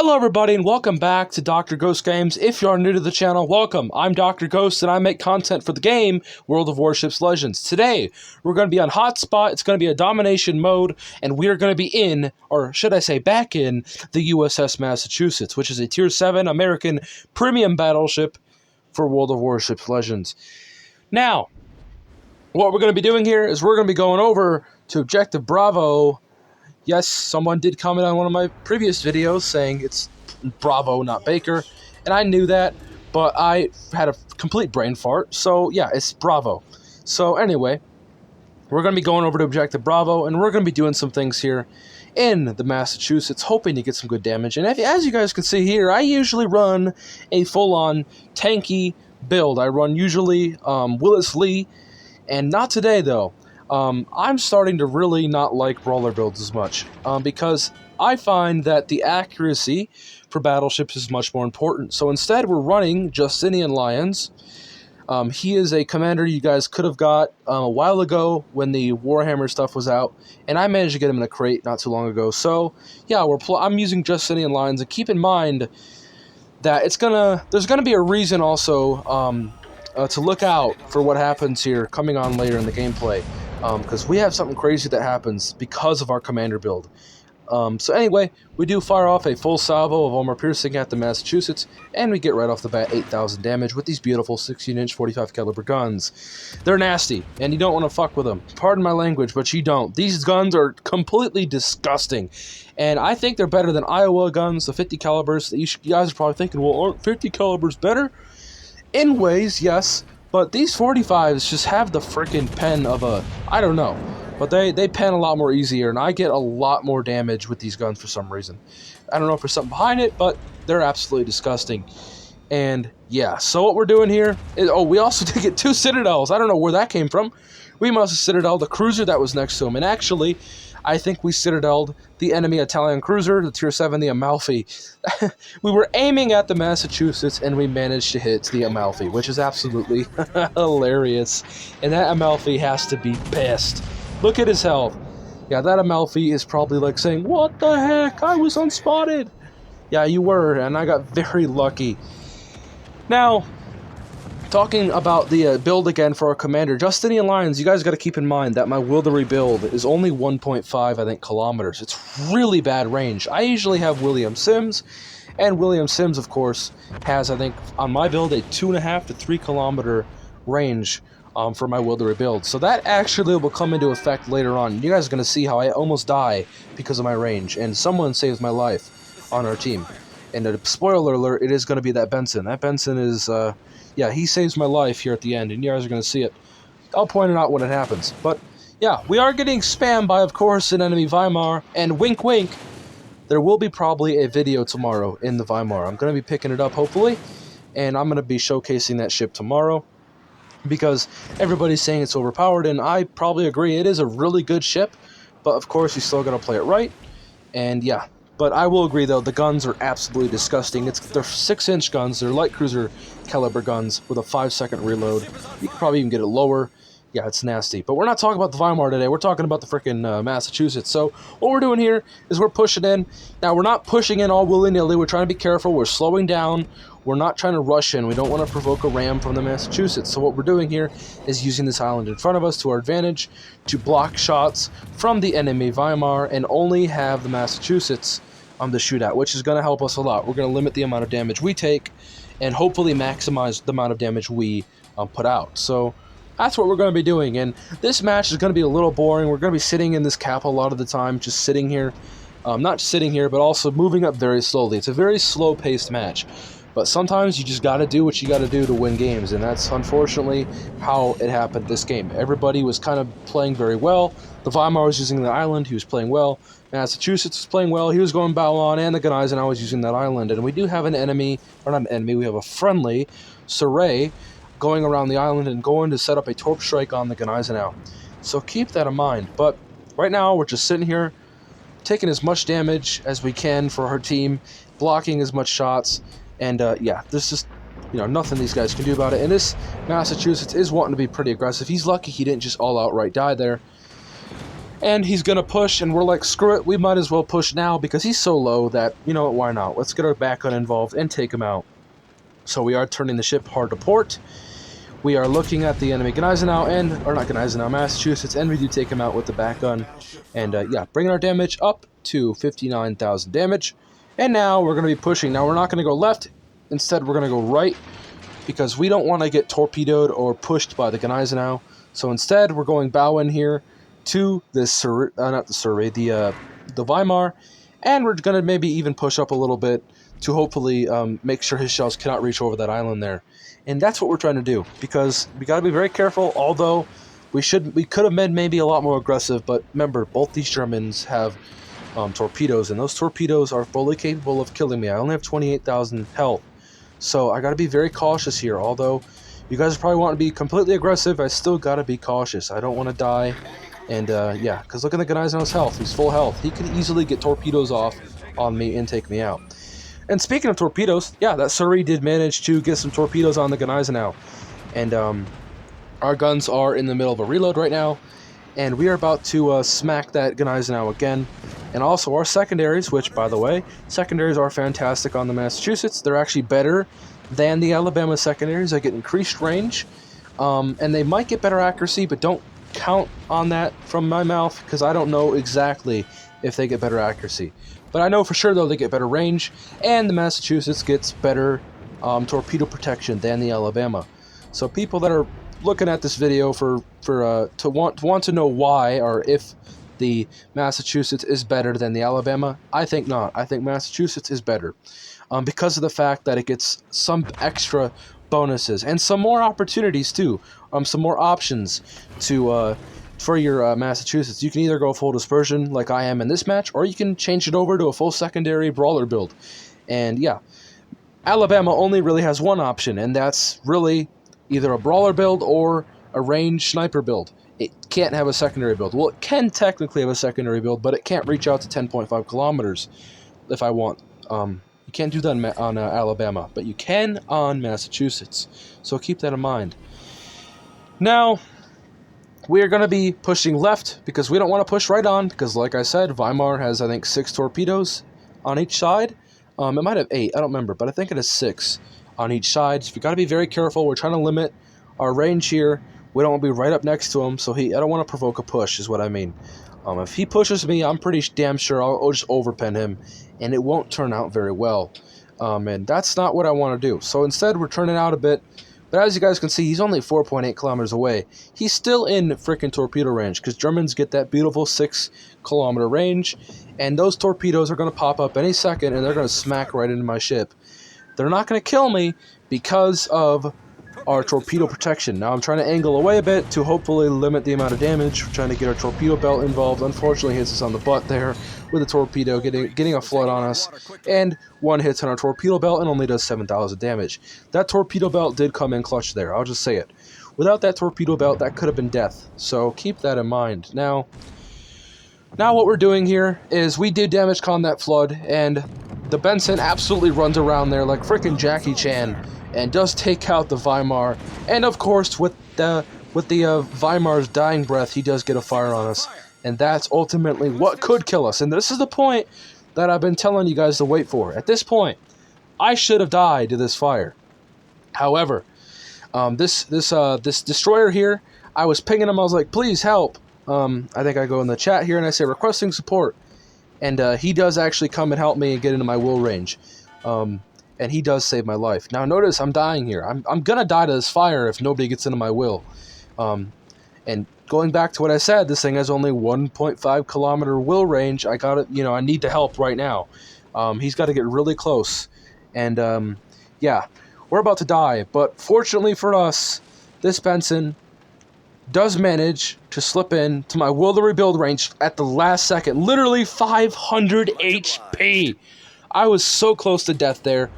Hello everybody and welcome back to Dr. Ghost Games. If you are new to the channel, welcome. I'm Dr. Ghost and I make content for the game World of Warships Legends. Today, we're going to be on Hotspot. It's going to be a domination mode and we are going to be in, or should I say back in, the USS Massachusetts, which is a Tier 7 American premium battleship for World of Warships Legends. Now, what we're going to be doing here is we're going to be going over to Objective Bravo. Yes, someone did comment on one of my previous videos saying it's Bravo, not Baker, and I knew that, but I had a complete brain fart, so yeah, it's Bravo. So anyway, we're going to be going over to Objective Bravo, and we're going to be doing some things here in the Massachusetts, hoping to get some good damage. And as you guys can see here, I usually run a full-on tanky build. I run usually Willis Lee, and not today though. I'm starting to really not like brawler builds as much, because I find that the accuracy for battleships is much more important. So instead we're running Justinian Lyons. He is a commander you guys could have got a while ago when the Warhammer stuff was out, and I managed to get him in a crate not too long ago. So yeah, I'm using Justinian Lyons, and keep in mind that there's gonna be a reason also to look out for what happens here coming on later in the gameplay. Because we have something crazy that happens because of our commander build. So anyway, we do fire off a full salvo of armor piercing at the Massachusetts, and we get right off the bat 8,000 damage with these beautiful 16-inch 45 caliber guns. They're nasty, and you don't want to fuck with them. Pardon my language, but you don't. These guns are completely disgusting, and I think they're better than Iowa guns, the 50 calibers. You guys are probably thinking, well, aren't 50 calibers better? In ways, yes. But these 45s just have the freaking pen of a, I don't know, but they pen a lot more easier, and I get a lot more damage with these guns for some reason. I don't know if there's something behind it, but they're absolutely disgusting. And yeah, so what we're doing here is, we also did get 2 Citadels. I don't know where that came from. We must have Citadel the cruiser that was next to him, and actually, I think we Citadeled the enemy Italian cruiser, the Tier 7, the Amalfi. We were aiming at the Massachusetts, and we managed to hit the Amalfi, which is absolutely hilarious. And that Amalfi has to be pissed. Look at his health. Yeah, that Amalfi is probably like saying, what the heck? I was unspotted. Yeah, you were, and I got very lucky. Now, talking about the build again for our commander, Justinian Lyons, you guys got to keep in mind that my Wildery build is only 1.5, I think, kilometers. It's really bad range. I usually have William Sims, and William Sims, of course, has, I think, on my build, a 2.5 to 3 kilometer range for my Wildery build. So that actually will come into effect later on. You guys are going to see how I almost die because of my range, and someone saves my life on our team. And a spoiler alert, it is going to be that Benson. That Benson is... yeah, he saves my life here at the end, and you guys are going to see it. I'll point it out when it happens. But, yeah, we are getting spammed by, of course, an enemy Weimar, and wink wink, there will be probably a video tomorrow in the Weimar. I'm going to be picking it up, hopefully, and I'm going to be showcasing that ship tomorrow, because everybody's saying it's overpowered, and I probably agree. It is a really good ship, but, of course, you still got to play it right, and, yeah. But I will agree, though, the guns are absolutely disgusting. They're 6-inch guns. They're light cruiser caliber guns with a 5-second reload. You could probably even get it lower. Yeah, it's nasty. But we're not talking about the Weimar today. We're talking about the frickin' Massachusetts. So what we're doing here is we're pushing in. Now, we're not pushing in all willy-nilly. We're trying to be careful. We're slowing down. We're not trying to rush in. We don't want to provoke a ram from the Massachusetts. So what we're doing here is using this island in front of us to our advantage to block shots from the enemy Weimar and only have the Massachusetts on the shootout, which is going to help us a lot. We're going to limit the amount of damage we take and hopefully maximize the amount of damage we put out. So that's what we're going to be doing, and this match is going to be a little boring. We're going to be sitting in this cap a lot of the time, just sitting here. Not sitting here, but also moving up very slowly. It's a very slow-paced match, but sometimes you just got to do what you got to do to win games, and that's unfortunately how it happened this game. Everybody was kind of playing very well. The Weimar was using the island. He was playing well. Massachusetts was playing well. He was going battle on, and the Gneisenau was using that island. And we do have an enemy, or not an enemy, we have a friendly Saray going around the island and going to set up a torp strike on the Gneisenau. So keep that in mind. But right now, we're just sitting here, taking as much damage as we can for our team, blocking as much shots, and yeah, there's just, nothing these guys can do about it. And this Massachusetts is wanting to be pretty aggressive. He's lucky he didn't just all outright die there. And he's going to push, and we're like, screw it, we might as well push now because he's so low that, you know what, why not? Let's get our back gun involved and take him out. So we are turning the ship hard to port. We are looking at the enemy Gneisenau, or not Gneisenau, Massachusetts, and we do take him out with the back gun. And yeah, bringing our damage up to 59,000 damage. And now we're going to be pushing. Now we're not going to go left. Instead, we're going to go right because we don't want to get torpedoed or pushed by the Gneisenau. So instead, we're going bow in here to this, the Weimar, and we're going to maybe even push up a little bit to hopefully make sure his shells cannot reach over that island there. And that's what we're trying to do, because we got to be very careful, although we could have been maybe a lot more aggressive, but remember, both these Germans have torpedoes, and those torpedoes are fully capable of killing me. I only have 28,000 health, so I got to be very cautious here, although you guys probably want to be completely aggressive. I still got to be cautious. I don't want to die. And yeah, because look at the Gneisenau's health. He's full health. He could easily get torpedoes off on me and take me out. And speaking of torpedoes, yeah, that Surrey did manage to get some torpedoes on the Gneisenau. And our guns are in the middle of a reload right now. And we are about to smack that Gneisenau again. And also our secondaries, which, by the way, secondaries are fantastic on the Massachusetts. They're actually better than the Alabama secondaries. They get increased range. And they might get better accuracy, but don't count on that from my mouth because I don't know exactly if they get better accuracy. But I know for sure, though, they get better range, and the Massachusetts gets better torpedo protection than the Alabama. So people that are looking at this video to want to know why or if the Massachusetts is better than the Alabama, I think not. I think Massachusetts is better because of the fact that it gets some extra bonuses and some more opportunities too, some more options to for your Massachusetts. You can either go full dispersion like I am in this match, or you can change it over to a full secondary brawler build. And yeah, Alabama only really has one option, and that's really either a brawler build or a ranged sniper build. It can't have a secondary build. Well, it can technically have a secondary build, but it can't reach out to 10.5 kilometers if I want. You can't do that on Alabama, but you can on Massachusetts. So keep that in mind. Now, we are going to be pushing left because we don't want to push right on because, like I said, Weimar has, I think, 6 torpedoes on each side. It might have 8, I don't remember, but I think it is 6 on each side. So we got to be very careful. We're trying to limit our range here. We don't want to be right up next to him, so I don't want to provoke a push, is what I mean. If he pushes me, I'm pretty damn sure I'll just overpin him, and it won't turn out very well. And that's not what I want to do. So instead, we're turning out a bit. But as you guys can see, he's only 4.8 kilometers away. He's still in freaking torpedo range because Germans get that beautiful 6-kilometer range, and those torpedoes are going to pop up any second, and they're going to smack right into my ship. They're not going to kill me because of our torpedo protection. Now I'm trying to angle away a bit to hopefully limit the amount of damage. We're trying to get our torpedo belt involved. Unfortunately, hits us on the butt there with a torpedo, getting a flood on us, and one hits on our torpedo belt and only does 7,000 damage. That torpedo belt did come in clutch there, I'll just say it. Without that torpedo belt, that could have been death, so keep that in mind. Now what we're doing here is we did damage con that flood, and the Benson absolutely runs around there like freaking Jackie Chan and does take out the Weimar, and of course with the Weimar's dying breath, he does get a fire on us, and that's ultimately what could kill us. And this is the point that I've been telling you guys to wait for. At this point, I should have died to this fire. However, this destroyer here, I was pinging him. I was like, please help. I think I go in the chat here and I say requesting support, and he does actually come and help me and get into my will range. And he does save my life. Now notice I'm dying here. I'm gonna die to this fire if nobody gets into my will. And going back to what I said, this thing has only 1.5 kilometer will range. I need the help right now. He's got to get really close. And yeah, we're about to die. But fortunately for us, this Benson does manage to slip in to my will to rebuild range at the last second. Literally 500 HP. I was so close to death there.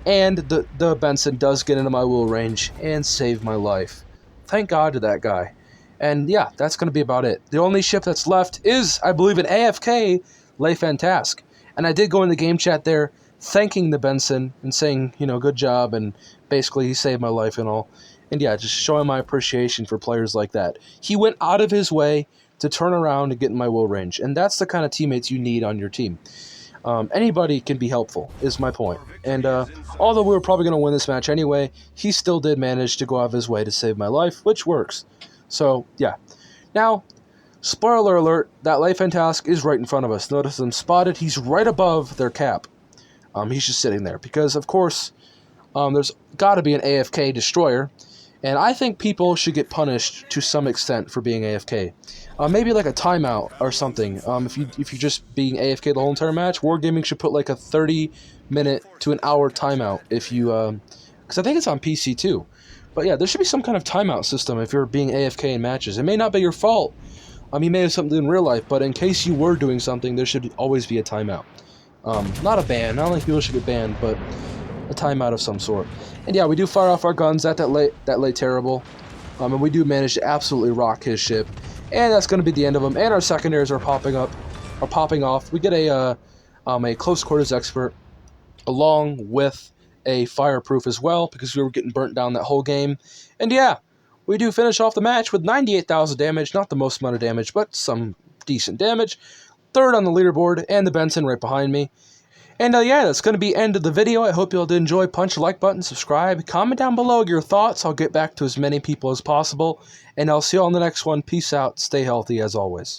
And the Benson does get into my will range and save my life. Thank God to that guy. And yeah, that's going to be about it. The only ship that's left is, I believe, an AFK Le Fantasque. And I did go in the game chat there thanking the Benson and saying, good job, and basically he saved my life and all. And yeah, just showing my appreciation for players like that. He went out of his way to turn around and get in my will range. And that's the kind of teammates you need on your team. Anybody can be helpful, is my point. And although we were probably going to win this match anyway, he still did manage to go out of his way to save my life, which works. So, yeah. Now, spoiler alert, that life end task is right in front of us. Notice him spotted. He's right above their cap. He's just sitting there because, of course, there's got to be an AFK destroyer. And I think people should get punished to some extent for being AFK. Maybe like a timeout or something. If you're just being AFK the whole entire match, Wargaming should put like a 30-minute to an hour timeout if you, because I think it's on PC too. But yeah, there should be some kind of timeout system if you're being AFK in matches. It may not be your fault. You may have something in real life, but in case you were doing something, there should always be a timeout. Not a ban. I don't think people should get banned, but a timeout of some sort. And yeah, we do fire off our guns at that late terrible. And we do manage to absolutely rock his ship. And that's going to be the end of him. And our secondaries are popping off. We get a close quarters expert along with a fireproof as well, because we were getting burnt down that whole game. And yeah, we do finish off the match with 98,000 damage. Not the most amount of damage, but some decent damage. Third on the leaderboard, and the Benson right behind me. And yeah, that's going to be the end of the video. I hope you all did enjoy. Punch the like button, subscribe, comment down below your thoughts. I'll get back to as many people as possible. And I'll see you all in the next one. Peace out. Stay healthy as always.